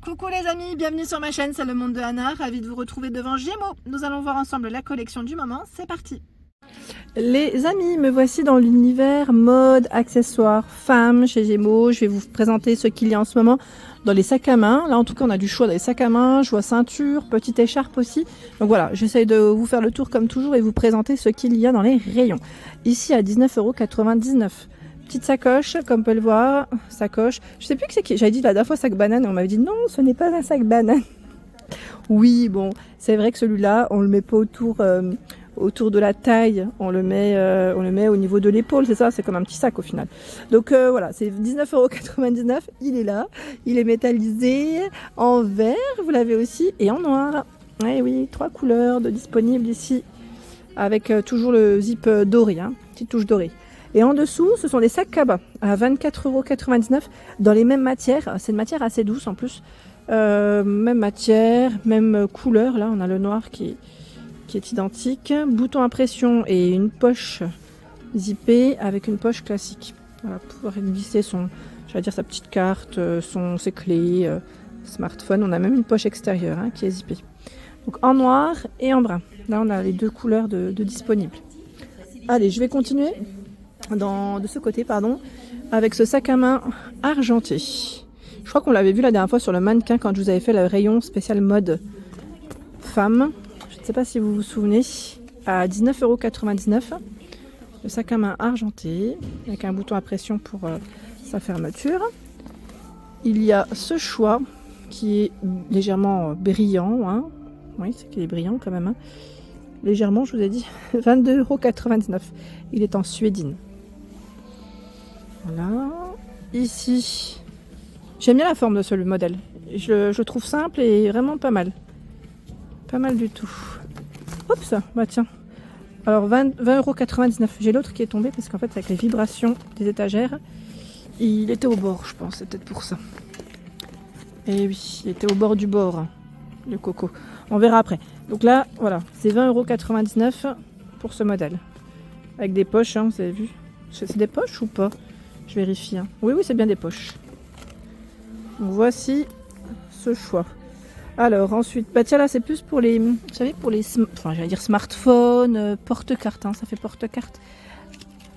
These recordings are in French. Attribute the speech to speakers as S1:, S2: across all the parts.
S1: Coucou les amis, bienvenue sur ma chaîne, c'est le monde de Anna, ravie de vous retrouver devant Gémeaux. Nous allons voir ensemble la collection du moment, c'est parti. Les amis, me voici dans l'univers mode, accessoires, femmes chez Gémeaux. Je vais vous présenter ce qu'il y a en ce moment dans les sacs à main. Là en tout cas on a du choix dans les sacs à main, je vois ceinture, petite écharpe aussi. Donc voilà, j'essaye de vous faire le tour comme toujours et vous présenter ce qu'il y a dans les rayons. Ici à 19,99 €. Petite sacoche, comme on peut le voir, sacoche. Je sais plus que c'est qui. J'avais dit la dernière fois sac banane et on m'avait dit non, ce n'est pas un sac banane. Oui, bon, c'est vrai que celui-là, on le met pas autour de la taille, on le met au niveau de l'épaule, c'est ça, c'est comme un petit sac au final. Donc voilà, c'est 19,99 €, il est là, il est métallisé, en vert, vous l'avez aussi, et en noir. Oui, oui, 3 couleurs disponibles ici, avec toujours le zip doré, hein, petite touche dorée. Et en dessous, ce sont des sacs cabas à 24,99 € dans les mêmes matières. C'est une matière assez douce en plus. Même matière, même couleur. Là, on a le noir qui est identique. Bouton à pression et une poche zippée avec une poche classique. Voilà, pour pouvoir glisser sa petite carte, ses clés, smartphone. On a même une poche extérieure qui est zippée. Donc en noir et en brun. Là, on a les deux couleurs de disponibles. Allez, je vais continuer. De ce côté, avec ce sac à main argenté. Je crois qu'on l'avait vu la dernière fois sur le mannequin quand je vous avais fait le rayon spécial mode femme. Je ne sais pas si vous vous souvenez. À 19,99 €. Le sac à main argenté avec un bouton à pression pour sa fermeture. Il y a ce choix qui est légèrement brillant. Hein. Oui, c'est qu'il est brillant quand même. Hein. Légèrement, je vous ai dit 22,99 €. Il est en suédine. Voilà. Ici, j'aime bien la forme de ce modèle. Je trouve simple et vraiment pas mal. Pas mal du tout. Oups, bah tiens. Alors 20,99 €. J'ai l'autre qui est tombé parce qu'en fait, avec les vibrations des étagères, il était au bord, je pense. C'est peut-être pour ça. Et oui, il était au bord du bord, le coco. On verra après. Donc là, voilà, c'est 20,99 € pour ce modèle. Avec des poches, vous avez vu. C'est des poches ou pas? Je vérifie. Oui, c'est bien des poches. Donc voici ce choix. Alors ensuite, tiens là, c'est plus pour les, vous savez, pour les, smartphones, porte-cartes. Ça fait porte-cartes.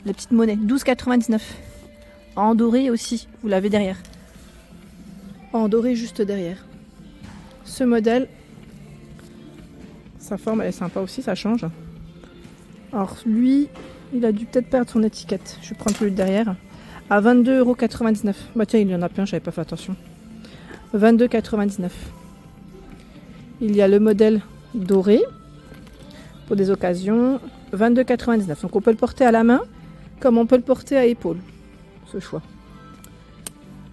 S1: Les petites monnaies, 12,99 €. En doré aussi, vous l'avez derrière. En doré juste derrière. Ce modèle, sa forme elle est sympa aussi, ça change. Alors lui, il a dû peut-être perdre son étiquette. Je vais prendre celui de derrière. À 22,99 €. Bah tiens, il y en a plein, j'avais pas fait attention. 22,99 €. Il y a le modèle doré pour des occasions. 22,99 €. Donc on peut le porter à la main comme on peut le porter à épaule. Ce choix.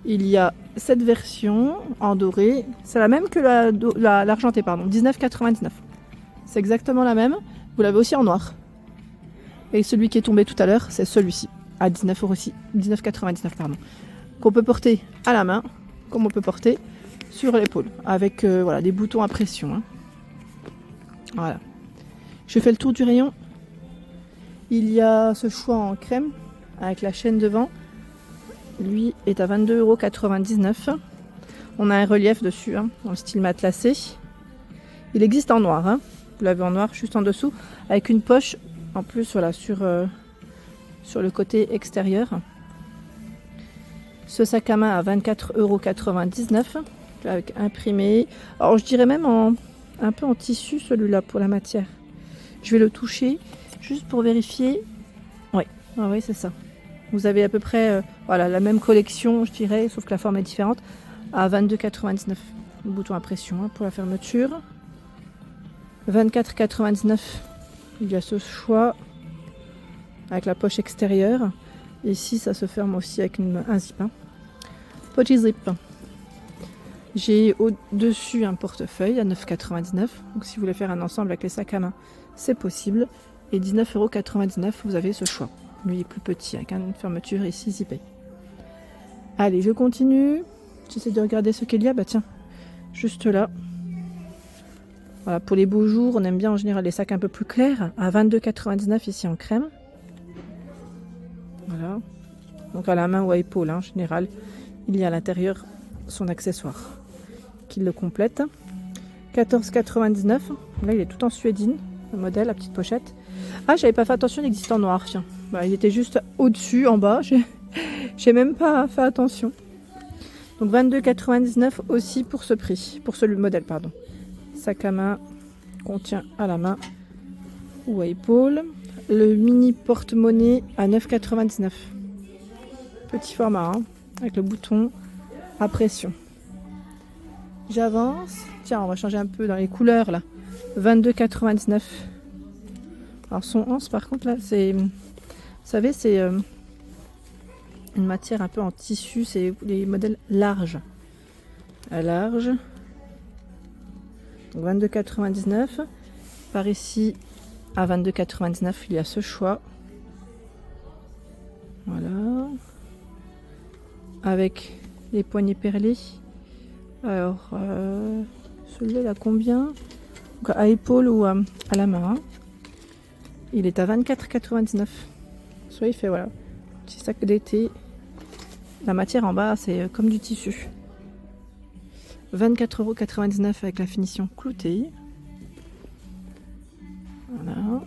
S1: Il y a cette version en doré. C'est la même que l'argenté, 19,99 €. C'est exactement la même. Vous l'avez aussi en noir. Et celui qui est tombé tout à l'heure, c'est celui-ci, à 19 € aussi, 19,99 €, qu'on peut porter à la main, comme on peut porter sur l'épaule, avec des boutons à pression. Voilà. Je fais le tour du rayon. Il y a ce choix en crème, avec la chaîne devant. Lui est à 22,99 €. On a un relief dessus, dans le style matelassé. Il existe en noir, vous l'avez en noir juste en dessous, avec une poche en plus sur le côté extérieur. Ce sac à main à 24,99 € avec imprimé. Alors je dirais même un peu en tissu celui-là pour la matière. Je vais le toucher juste pour vérifier. Oui, c'est ça. Vous avez à peu près la même collection, je dirais, sauf que la forme est différente, à 22,99 €. Le bouton à pression pour la fermeture. 24,99 €. Il y a ce choix avec la poche extérieure. Ici, ça se ferme aussi avec un zip. Petit zip. J'ai au-dessus un portefeuille à 9,99 €. Donc si vous voulez faire un ensemble avec les sacs à main, c'est possible. Et 19,99 €, vous avez ce choix. Lui est plus petit, avec une fermeture ici zippée. Allez, je continue. J'essaie de regarder ce qu'il y a. Tiens, juste là. Voilà, pour les beaux jours, on aime bien en général les sacs un peu plus clairs, à 22,99 € ici en crème. Voilà. Donc à la main ou à épaule, en général, il y a à l'intérieur son accessoire. qui le complète. 14,99 €. Là, il est tout en suédine, le modèle, la petite pochette. Ah, j'avais pas fait attention, il existe en noir, tiens. Bah, il était juste au-dessus, en bas. J'ai même pas fait attention. Donc 22,99 € aussi pour ce prix, pour ce modèle, pardon. Sac à main qu'on tient à la main ou à épaule. Le mini porte-monnaie à 9,99 €. Petit format, hein, avec le bouton à pression. J'avance. Tiens, on va changer un peu dans les couleurs là. 22,99 €. Alors son anse par contre là, c'est, vous savez, c'est une matière un peu en tissu, c'est les modèles larges. À large. Donc 22,99 €. Par ici à 22,99 € il y a ce choix. Voilà. Avec les poignets perlés. Alors, celui-là, il a combien? Donc, à épaule ou à la main. Il est à 24,99 €. Soit il fait, voilà, petit sac d'été. La matière en bas, c'est comme du tissu. 24,99 € avec la finition cloutée. Voilà.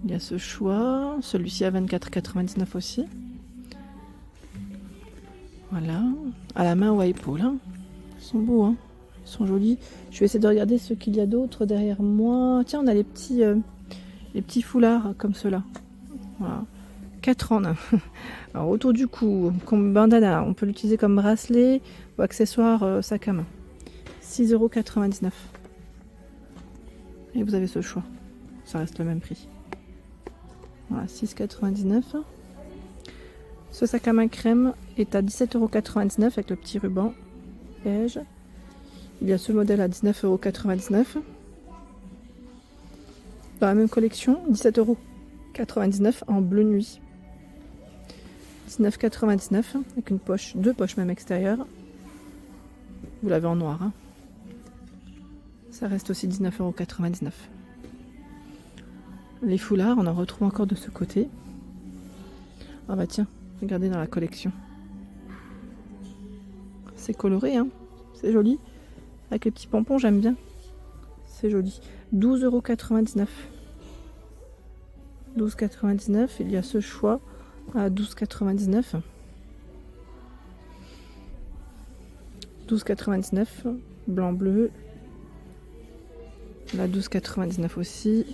S1: Il y a ce choix. Celui-ci à 24,99 € aussi. Voilà, à la main ou à épaule. Hein. Ils sont beaux, hein. Ils sont jolis. Je vais essayer de regarder ce qu'il y a d'autre derrière moi. Tiens, on a les petits foulards comme ceux-là. Voilà. 4 en 1. Alors, autour du cou, comme bandana, on peut l'utiliser comme bracelet ou accessoire sac à main. 6,99 €. Et vous avez ce choix. Ça reste le même prix. Voilà, 6,99 €. Ce sac à main crème est à 17,99 € avec le petit ruban beige. Il y a ce modèle à 19,99 €. Dans la même collection, 17,99 € en bleu nuit. 19,99 € avec une poche, 2 poches même extérieures. Vous l'avez en noir. Hein. Ça reste aussi 19,99 €. Les foulards, on en retrouve encore de ce côté. Ah bah tiens. Regardez dans la collection. C'est coloré, hein. C'est joli. Avec les petits pompons, j'aime bien. C'est joli. 12,99 €. 12,99 €. Il y a ce choix à 12,99 €. 12,99 €. Blanc-bleu. Là, 12,99 € aussi.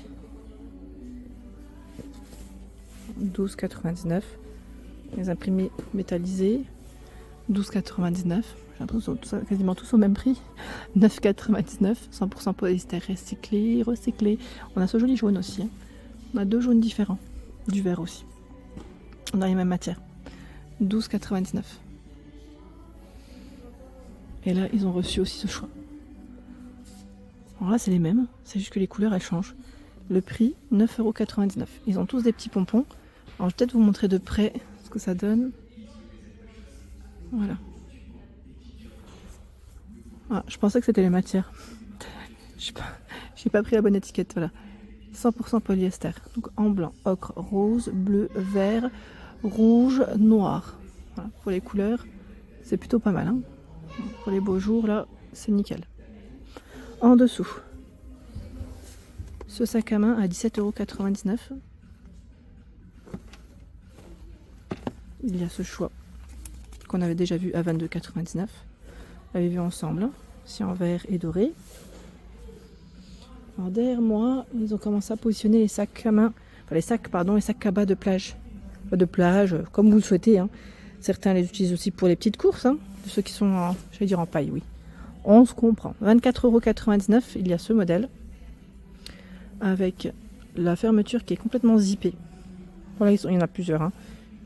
S1: 12,99 €. Les imprimés métallisés, 12,99 €. J'ai l'impression que c'est quasiment tous au même prix. 9,99 €, 100% polyester recyclé. On a ce joli jaune aussi. Hein. On a 2 jaunes différents. Du vert aussi. Dans les mêmes matières. 12,99 €. Et là, ils ont reçu aussi ce choix. Alors là, c'est les mêmes. C'est juste que les couleurs, elles changent. Le prix, 9,99 €. Ils ont tous des petits pompons. Alors, je vais peut-être vous montrer de près ce que ça donne. Voilà. Ah, je pensais que c'était les matières. J'ai pas pris la bonne étiquette. Voilà. 100% polyester. Donc en blanc, ocre, rose, bleu, vert, rouge, noir. Voilà. Pour les couleurs, c'est plutôt pas mal. Hein. Pour les beaux jours, là, c'est nickel. En dessous, ce sac à main à 17,99 €. Il y a ce choix qu'on avait déjà vu à 22,99 €. On l'avait vu ensemble, aussi en vert et doré. Alors derrière moi, ils ont commencé à positionner les sacs à main, enfin les sacs cabas de plage. De plage, comme vous le souhaitez. Hein. Certains les utilisent aussi pour les petites courses, hein, de ceux qui sont, en paille, oui. On se comprend. 24,99 €, il y a ce modèle. Avec la fermeture qui est complètement zippée. Voilà, il y en a plusieurs. Hein.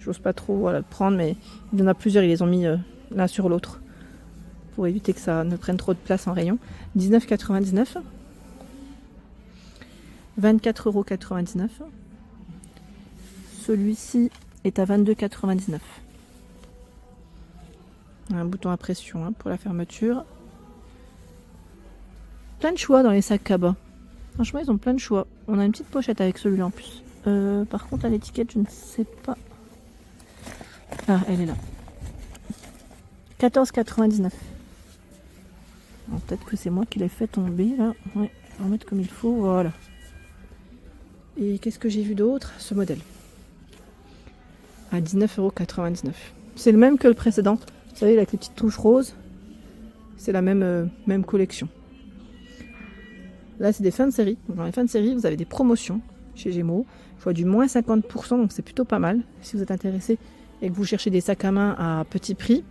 S1: J'ose pas trop le prendre, mais il y en a plusieurs, ils les ont mis l'un sur l'autre. Pour éviter que ça ne prenne trop de place en rayon. 19,99 €. 24,99 €. Celui-ci est à 22,99 €. Un bouton à pression hein, pour la fermeture. Plein de choix dans les sacs cabas. Franchement, ils ont plein de choix. On a une petite pochette avec celui-là en plus. Par contre, à l'étiquette, je ne sais pas. Ah, elle est là. 14,99 €. Peut-être que c'est moi qui l'ai fait tomber là. Ouais, on va mettre comme il faut, voilà. Et qu'est-ce que j'ai vu d'autre? Ce modèle. À 19,99 €. C'est le même que le précédent. Vous savez, avec les petites touches roses. C'est la même collection. Là, c'est des fins de série. Dans les fins de série, vous avez des promotions chez Gémeaux. Je vois du moins 50%, donc c'est plutôt pas mal. Si vous êtes intéressé et que vous cherchez des sacs à main à petit prix,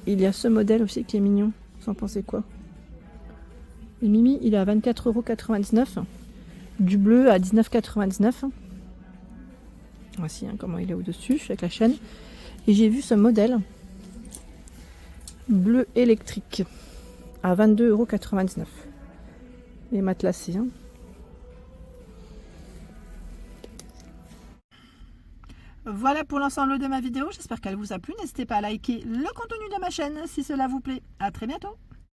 S1: il y a ce modèle aussi qui est mignon. Vous en pensez quoi? Le Mimi, il est à 24,99 €. Du bleu à 19,99 €. Voici comment il est au-dessus avec la chaîne. Et j'ai vu ce modèle bleu électrique à 22,99 €. Les matelassés. Voilà pour l'ensemble de ma vidéo. J'espère qu'elle vous a plu. N'hésitez pas à liker le contenu de ma chaîne si cela vous plaît. À très bientôt.